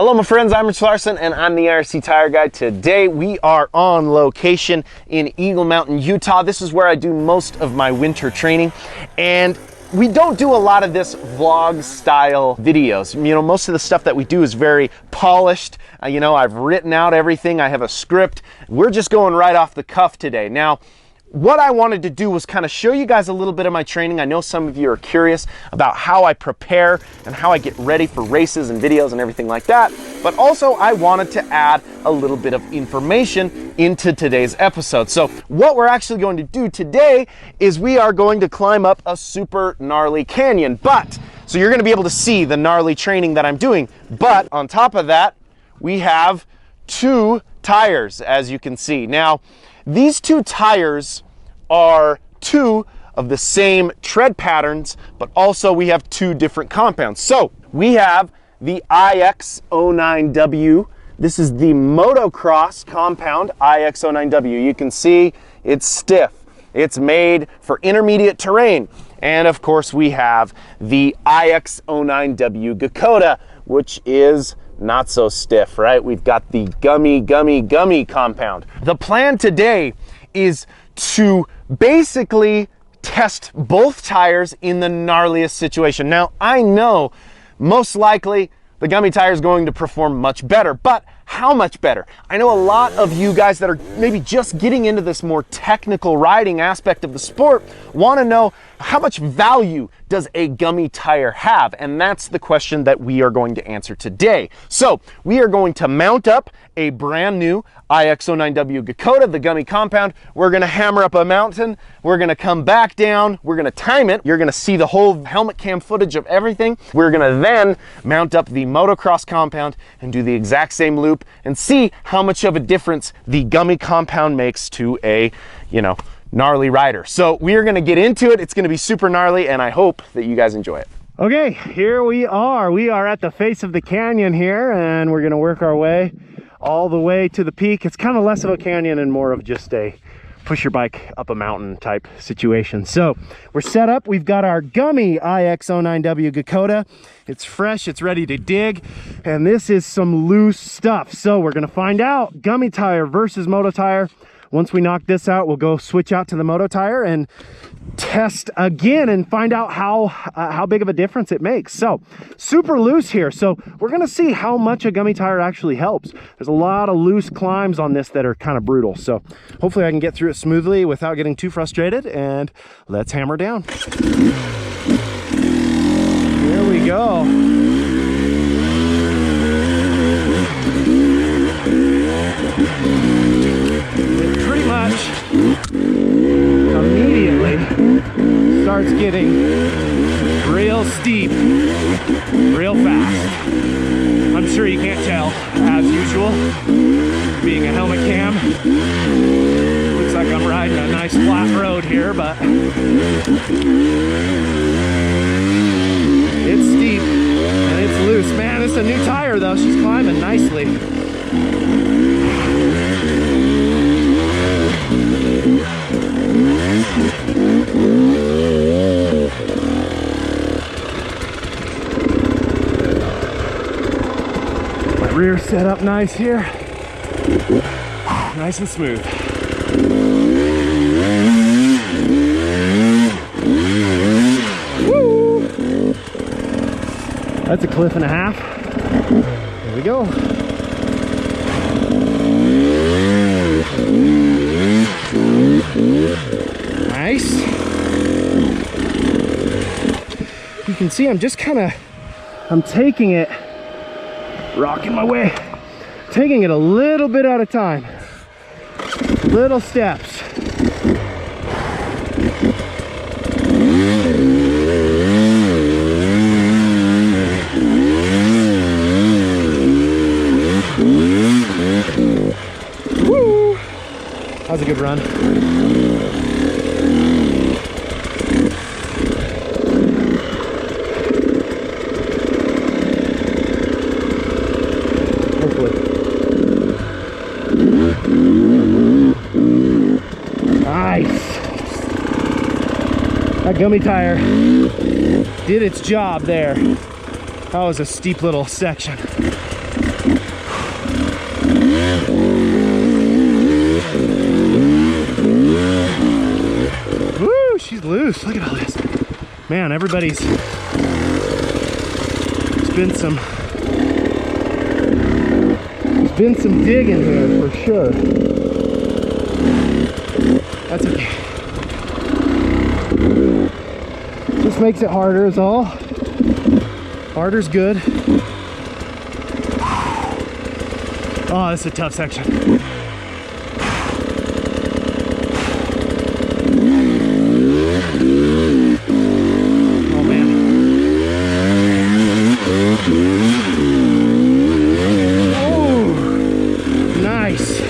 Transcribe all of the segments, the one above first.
Hello my friends, I'm Rich Larson and I'm the IRC Tire Guy. Today we are on location in Eagle Mountain, Utah. This is where I do most of my winter training, and we don't do a lot of this vlog style videos. You know, most of the stuff that we do is very polished. You know, I've written out everything, I have a script. We're just going right off the cuff today. Now, what I wanted to do was kind of show you guys a little bit of my training. I know some of you are curious about how I prepare and how I get ready for races and videos and everything like that. But also I wanted to add a little bit of information into today's episode. So what we're actually going to do today is we are going to climb up a super gnarly canyon. So you're going to be able to see the gnarly training that I'm doing. But on top of that, we have two tires, as you can see. Now, these two tires are two of the same tread patterns, but also we have two different compounds. So we have the IX09W. This is the Motocross compound, IX09W. You can see it's stiff. It's made for intermediate terrain. And of course we have the IX09W Gummy, which is not so stiff, right? We've got the Gummy compound. The plan today is to basically test both tires in the gnarliest situation. Now, I know most likely the Gummy tire is going to perform much better, but how much better? I know a lot of you guys that are maybe just getting into this more technical riding aspect of the sport want to know how much value does a Gummy tire have? And that's the question that we are going to answer today. So we are going to mount up a brand new IX09W Gummy, the Gummy compound. We're going to hammer up a mountain. We're going to come back down. We're going to time it. You're going to see the whole helmet cam footage of everything. We're going to then mount up the Motocross compound and do the exact same loop and see how much of a difference the Gummy compound makes to a, gnarly rider. So we are going to get into it. It's going to be super gnarly, and I hope that you guys enjoy it. Okay, here we are. We are at the face of the canyon here, and we're going to work our way all the way to the peak. It's kind of less of a canyon and more of just a push your bike up a mountain type situation. So we're set up. We've got our Gummy IX09W Gummy. It's fresh, it's ready to dig, and this is some loose stuff. So we're going to find out Gummy tire versus Moto tire. Once we knock this out, we'll go switch out to the Moto tire and test again and find out how big of a difference it makes. So super loose here. So we're going to see how much a Gummy tire actually helps. There's a lot of loose climbs on this that are kind of brutal. So hopefully I can get through it smoothly without getting too frustrated, and let's hammer down. Here we go. Pretty much immediately starts getting real steep real fast. I'm sure you can't tell, as usual, being a helmet cam. Looks like I'm riding a nice flat road here, but it's steep and it's loose. Man, it's a new tire though. She's climbing nicely. My rear set up nice here. Nice and smooth. Woo! That's a cliff and a half. Here we go. Nice. You can see I'm just I'm taking it, rocking my way, taking it a little bit at a time, little steps. Woo! That was a good run. Hopefully. Nice. That Gummy tire did its job there. That was a steep little section. loose. Look at all this. Man, there's been some digging here for sure. That's okay. Just makes it harder is all. Harder's good. Oh, this is a tough section. Oh man. Oh, nice.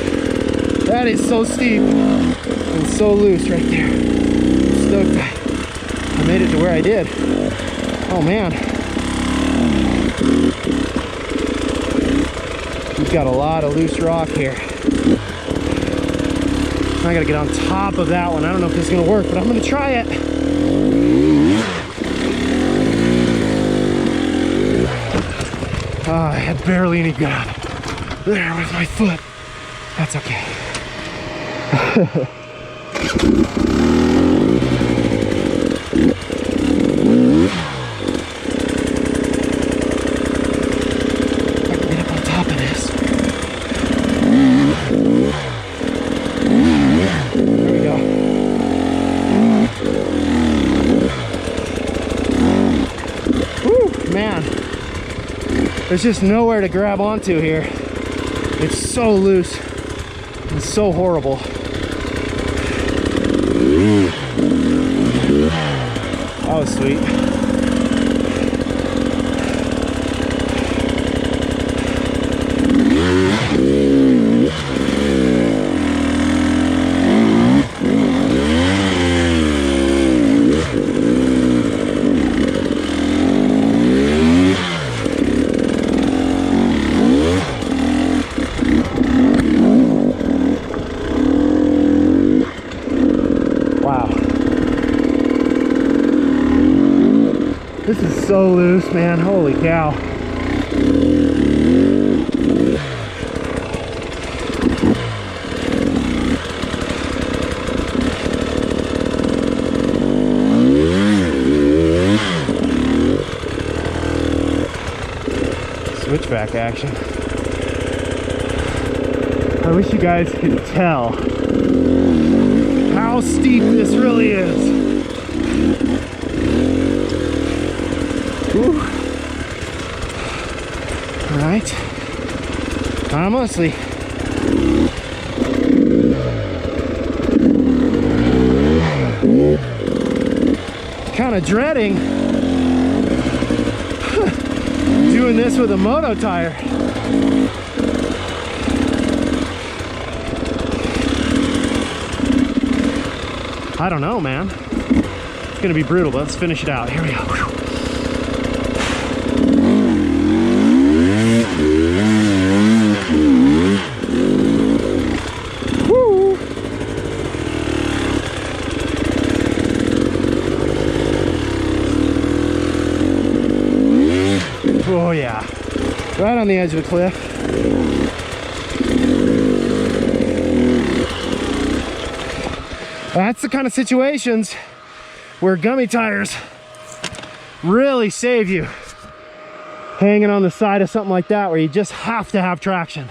That is so steep and so loose right there. I'm stoked I made it to where I did. Oh man. We've got a lot of loose rock here. I gotta get on top of that one. I don't know if this is gonna work, but I'm gonna try it. Oh, I had barely any ground. There with my foot. That's okay. There's just nowhere to grab onto here. It's so loose. It's so horrible. That was sweet. This is so loose, man. Holy cow. Switchback action. I wish you guys could tell how steep this really is. Whew. All right, honestly, kind of dreading doing this with a Moto tire. I don't know, man. It's gonna be brutal, but let's finish it out. Here we go. Oh yeah, right on the edge of the cliff. That's the kind of situations where gummy tires really save you. Hanging on the side of something like that where you just have to have traction.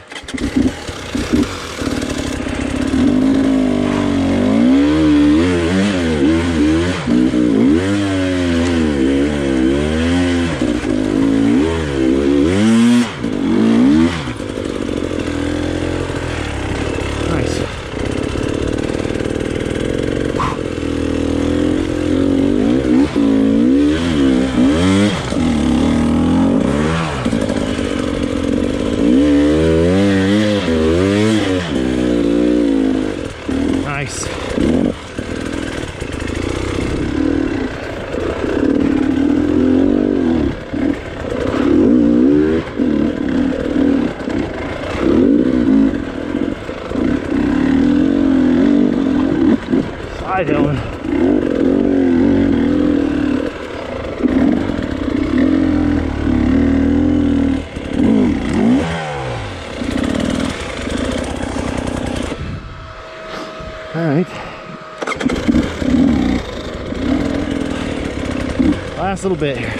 last little bit here.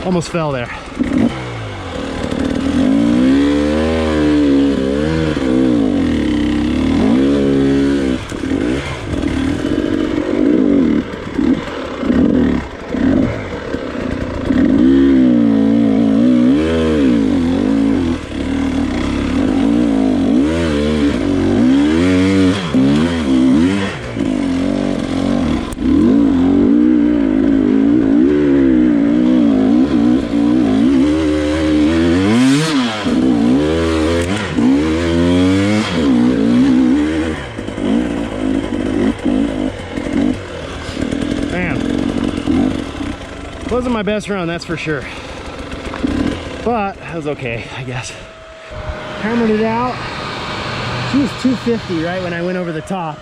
Almost fell there. Wasn't my best run, that's for sure, but it was okay, I guess. Hammered it out. She was 250 right when I went over the top.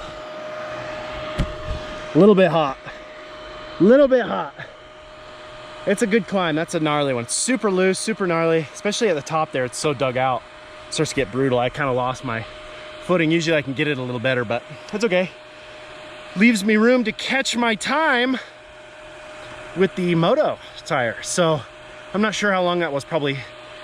A little bit hot, It's a good climb. That's a gnarly one. Super loose, super gnarly, especially at the top there. It's so dug out, it starts to get brutal. I kind of lost my footing. Usually I can get it a little better, but that's okay. Leaves me room to catch my time with the Moto tire. So I'm not sure how long that was, probably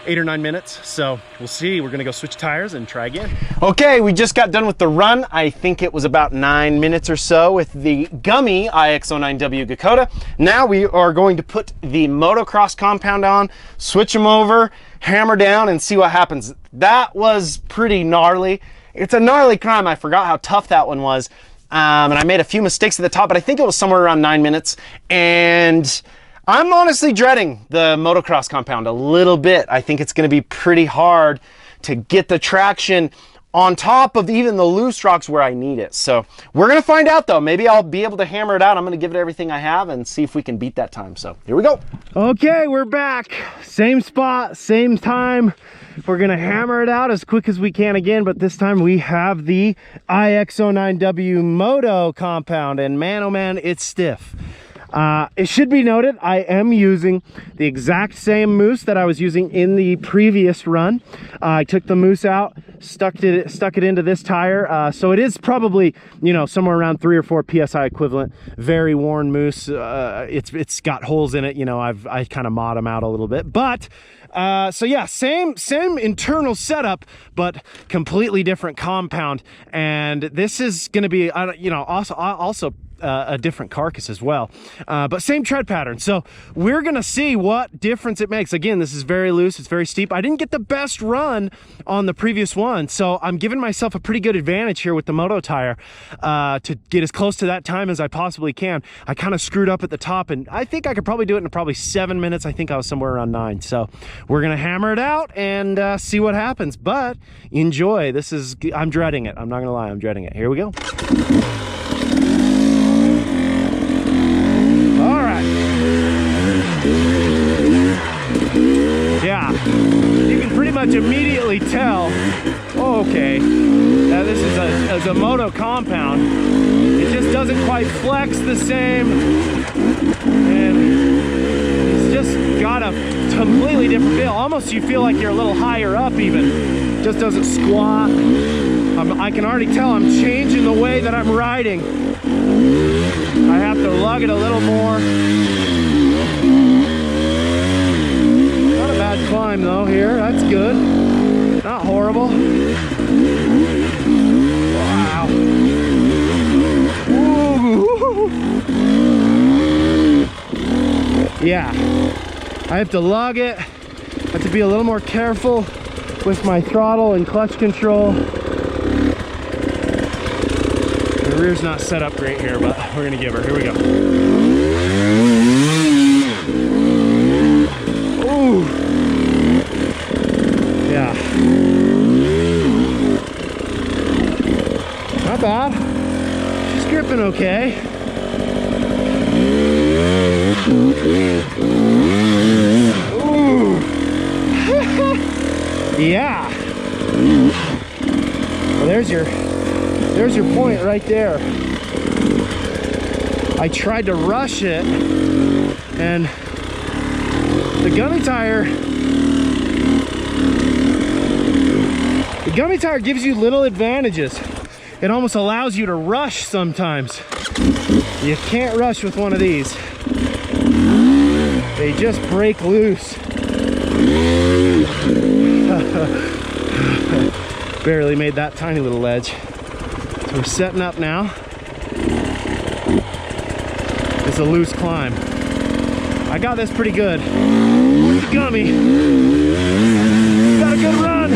8 or 9 minutes. So we'll see. We're gonna go switch tires and try again. Okay, we just got done with the run. I think it was about 9 minutes or so with the Gummy IX09W Dakota. Now we are going to put the Motocross compound on, switch them over, hammer down, and see what happens. That was pretty gnarly. It's a gnarly climb. I forgot how tough that one was. And I made a few mistakes at the top, but I think it was somewhere around 9 minutes. And I'm honestly dreading the motocross compound a little bit. I think it's going to be pretty hard to get the traction on top of even the loose rocks where I need it. So we're going to find out though. Maybe I'll be able to hammer it out. I'm going to give it everything I have and see if we can beat that time. So here we go. Okay, we're back. Same spot, same time. We're gonna hammer it out as quick as we can again, but this time we have the IX09W Moto compound, and man, oh man, it's stiff. It should be noted, I am using the exact same mousse that I was using in the previous run. I took the mousse out, stuck it into this tire, so it is probably, you know, somewhere around 3 or 4 PSI equivalent. Very worn mousse. It's got holes in it, you know. I kind of mod them out a little bit, but so yeah, same internal setup, but completely different compound. And this is going to be, you know, also a different carcass as well, but same tread pattern. So we're gonna see what difference it makes. Again, this is very loose, it's very steep. I didn't get the best run on the previous one, so I'm giving myself a pretty good advantage here with the Moto tire to get as close to that time as I possibly can. I kind of screwed up at the top, and I think I could probably do it in probably 7 minutes. I think I was somewhere around 9. So we're gonna hammer it out and see what happens, but enjoy. This is, I'm dreading it. I'm not gonna lie, I'm dreading it. Here we go. Yeah, you can pretty much immediately tell, oh, okay, this is a Moto compound. It just doesn't quite flex the same, and it's just got a completely different feel. Almost you feel like you're a little higher up even. Just doesn't squat. I can already tell I'm changing the way that I'm riding. I have to lug it a little more. Not a bad climb though here, that's good. Not horrible. Wow. Ooh. Yeah, I have to lug it. I have to be a little more careful with my throttle and clutch control. The rear's not set up great here, but we're gonna give her. Here we go. Ooh. Yeah. Not bad. She's gripping okay. Ooh. Yeah. Well, there's your point right there. I tried to rush it, and the Gummy tire gives you little advantages. It almost allows you to rush sometimes. You can't rush with one of these. They just break loose. Barely made that tiny little ledge. So we're setting up now. It's a loose climb. I got this pretty good. Gummy. Got a good run.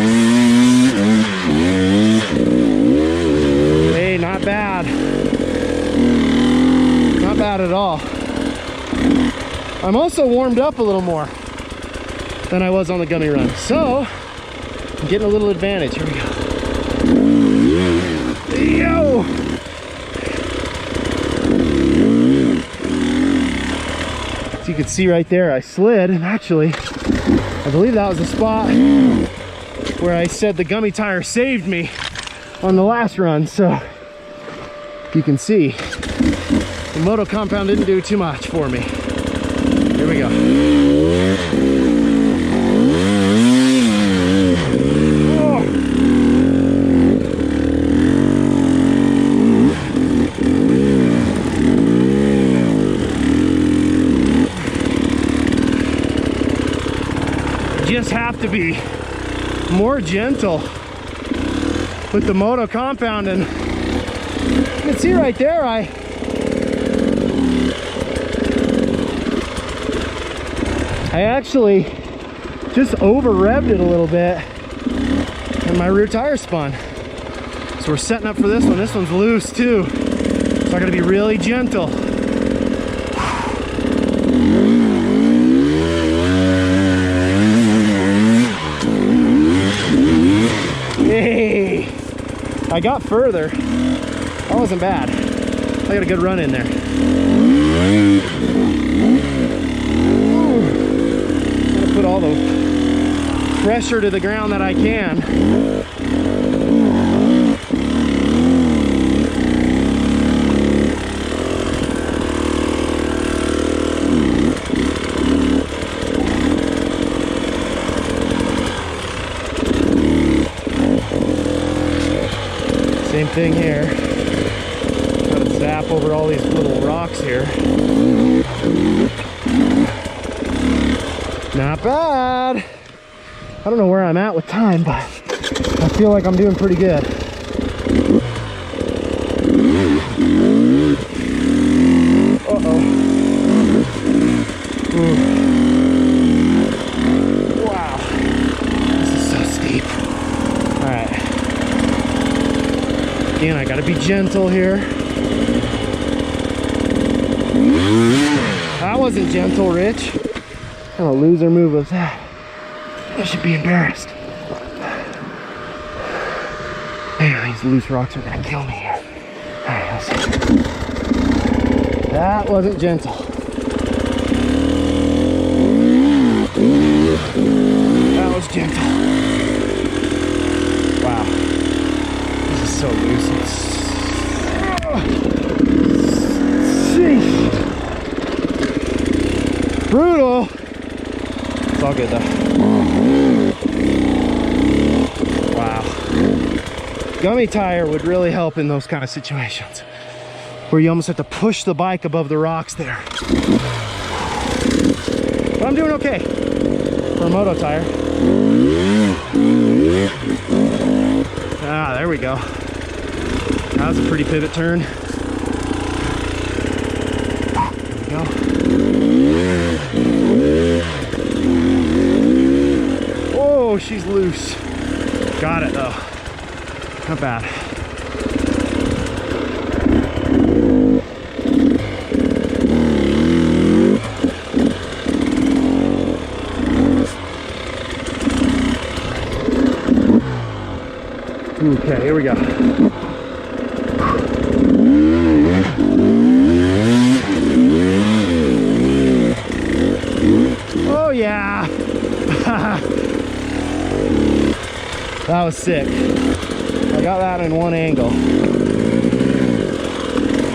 Hey, not bad. Not bad at all. I'm also warmed up a little more than I was on the Gummy run. So, I'm getting a little advantage. Here we go. Yo! As you can see right there, I slid, and actually, I believe that was the spot where I said the Gummy tire saved me on the last run. So, you can see, the Moto compound didn't do too much for me. Here we go. Oh. Just have to be more gentle with the Moto compound, and you can see right there, I actually just over revved it a little bit and my rear tire spun. So we're setting up for this one. This one's loose too, so I gotta be really gentle. Hey, I got further. That wasn't bad. I got a good run in there. Put all the pressure to the ground that I can. Same thing here. Try to zap over all these little rocks here. Not bad. I don't know where I'm at with time, but I feel like I'm doing pretty good. Uh-oh. Wow. This is so steep. All right. Again, I gotta be gentle here. That wasn't gentle, Rich. What kind of loser move was that? I should be embarrassed. Man, these loose rocks are gonna kill me here. Alright, let's see. That wasn't gentle. That was gentle. Wow. This is so loose. Sheesh. Brutal. It's all good though. Wow. Gummy tire would really help in those kind of situations. where you almost have to push the bike above the rocks there. But I'm doing okay for a moto tire. Ah, there we go. That was a pretty pivot turn. There we go. Oh, she's loose. Got it though. Not bad. Okay, here we go. Oh yeah. That was sick. I got that in one angle,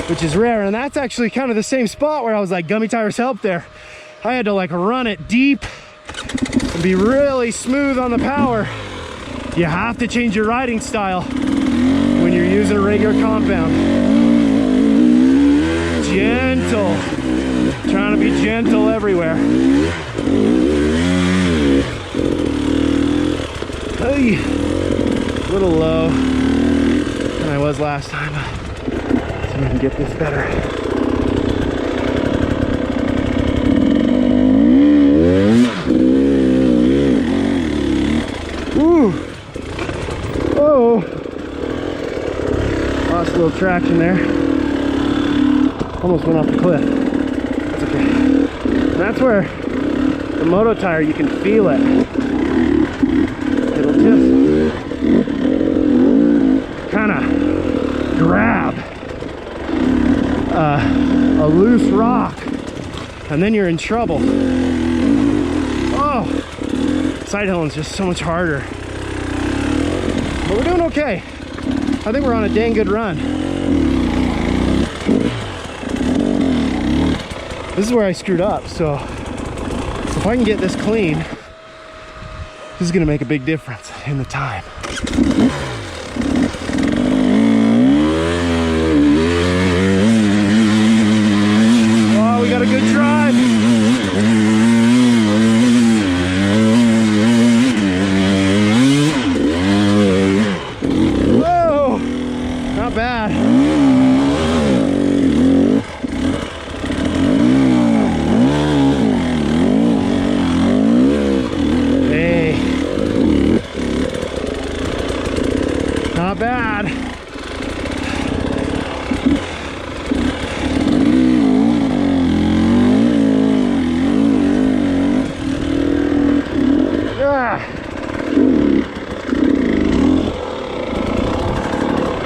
which is rare, and that's actually kind of the same spot where I was like, Gummy tires help there. I had to like run it deep and be really smooth on the power. You have to change your riding style when you're using a regular compound. Gentle. Trying to be gentle everywhere. Hey. A little low than I was last time. Let's see if we can get this better. Woo! Oh! Lost a little traction there. Almost went off the cliff. That's okay. And that's where the Moto tire, you can feel it. It'll just kind of grab a loose rock, and then you're in trouble. Oh, side hilling's just so much harder, but we're doing okay. I think we're on a dang good run. This is where I screwed up, so if I can get this clean, this is gonna make a big difference in the time. Oh, we got a good drive. Whoa, not bad. Not bad.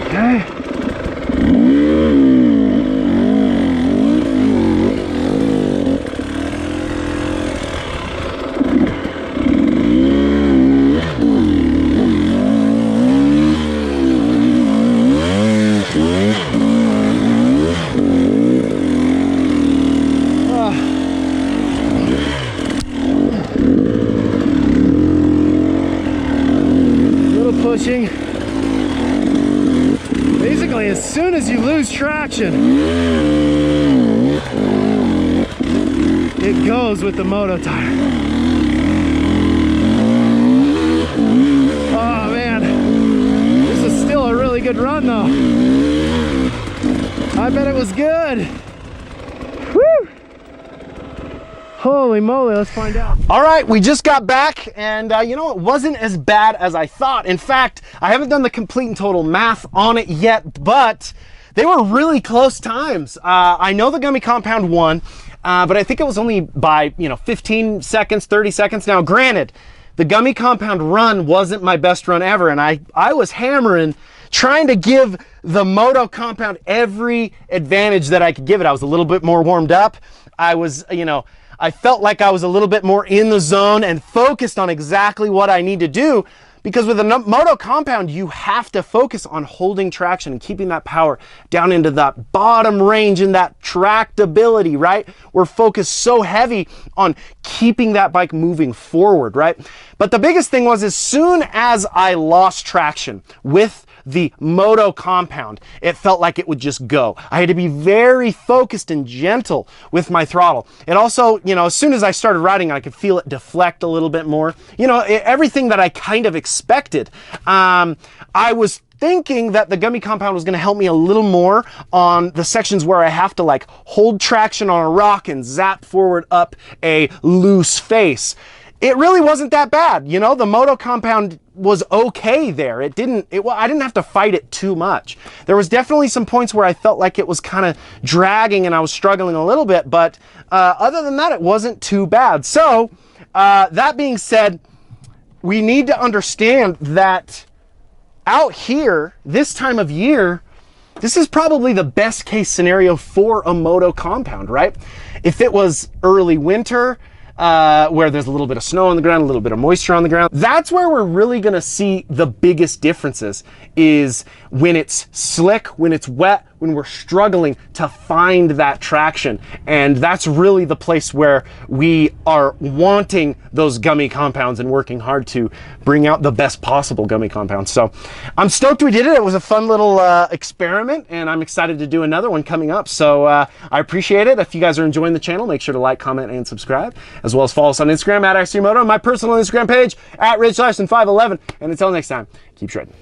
Okay. Pushing. Basically, as soon as you lose traction, it goes with the Moto tire. Oh man, this is still a really good run though. I bet it was good. Woo! Holy moly, let's find out. All right, we just got back, and you know, it wasn't as bad as I thought. In fact, I haven't done the complete and total math on it yet, but they were really close times. I know the Gummy compound won, but I think it was only by, 15 seconds, 30 seconds. Now, granted, the Gummy compound run wasn't my best run ever, and I was hammering, trying to give the Moto compound every advantage that I could give it. I was a little bit more warmed up. I was, I felt like I was a little bit more in the zone and focused on exactly what I need to do, because with a Moto compound, you have to focus on holding traction and keeping that power down into that bottom range and that tractability, right? We're focused so heavy on keeping that bike moving forward, right? But the biggest thing was, as soon as I lost traction with the Moto compound, it felt like it would just go. I had to be very focused and gentle with my throttle. It also, you know, as soon as I started riding, I could feel it deflect a little bit more. You know, everything that I kind of expected. I was thinking that the Gummy compound was going to help me a little more on the sections where I have to like hold traction on a rock and zap forward up a loose face. It really wasn't that bad. You know, the Moto compound was okay there. I didn't have to fight it too much. There was definitely some points where I felt like it was kind of dragging and I was struggling a little bit, but other than that, it wasn't too bad. So that being said, we need to understand that out here, this time of year, this is probably the best case scenario for a Moto compound, right? If it was early winter, where there's a little bit of snow on the ground, a little bit of moisture on the ground, that's where we're really gonna see the biggest differences, is when it's slick, when it's wet, when we're struggling to find that traction. And that's really the place where we are wanting those Gummy compounds and working hard to bring out the best possible Gummy compounds. So I'm stoked we did it. It was a fun little experiment, and I'm excited to do another one coming up. So I appreciate it. If you guys are enjoying the channel, make sure to like, comment, and subscribe, as well as follow us on Instagram at IRC Moto, my personal Instagram page at Ridge511. And until next time, keep shredding.